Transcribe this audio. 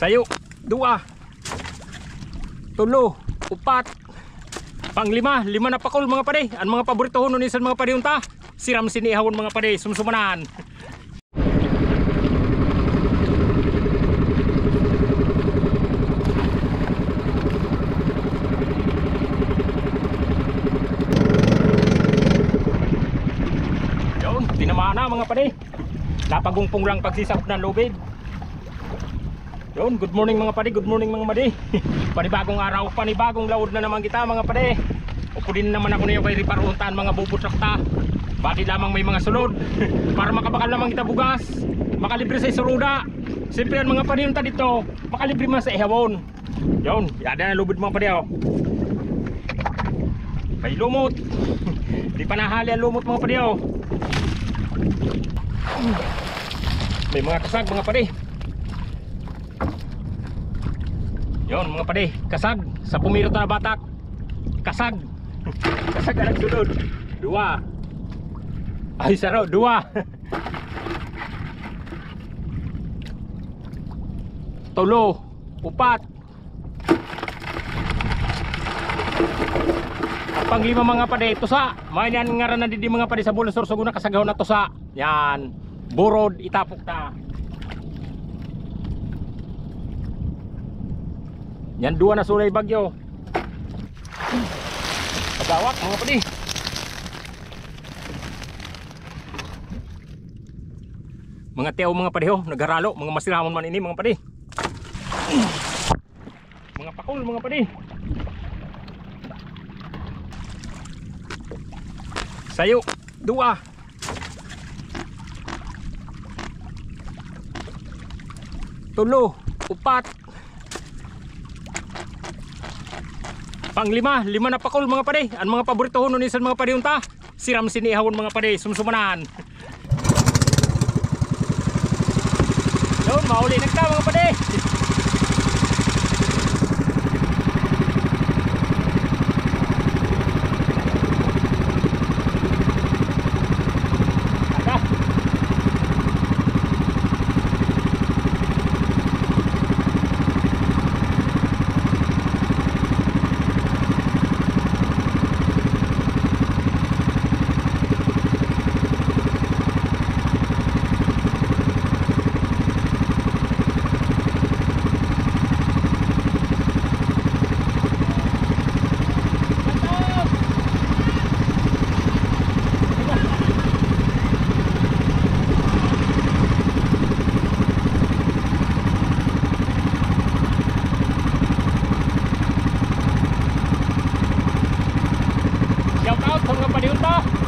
Sayo, dua, tulo, upat, panglima, lima na pakol mga pare. Ang mga paborito nun isan mga pare unta. Siram sinihawon mga pare, sumsumanan. Yun, tinamaan na mga pare. Napagungpong lang pagsisap ng lubid. Yun, good morning mga pare, good morning mga madi. Panibagong araw, panibagong laod na naman kita mga pare. Upudin naman ako niyo kay riparuntan mga bubutrakta. Bati lamang may mga sulod para makabakal naman kita bugas, makalibre sa isuruda. Siyempre ang mga paninta dito, makalibre man sa ihawon. Yun, yada na lubid mga pare oh. May lumot. Di pa nahali ang lumot mga pare oh. May mga kasag mga pare. Yon mga pare, kasag sa pumirot na batak. Kasag. Kasag na nagsunod. Dua. Ay saro, dua. Tulo, upat. Panglima mga pare, tusa. Mayan nga ran na di mga pare sa bulan Sorsogon na kasagaw na tusa. Yan. Burod itapok ta. Yan dua na sulay bagyo. Pagawak mga padi. Mga teo mga padi ho, nagharalo, mga masiramon man ini mga padi. Mga pakul mga padi. Sayo, dua. Tulo, upat. Panglima, lima na pakol mga pare. Ang mga paborito nun isan mga pare unta. Siram sinihawon mga pare, sumsumanan. Yun, mauli nagka mga pare. Shout out sa mga paniunta.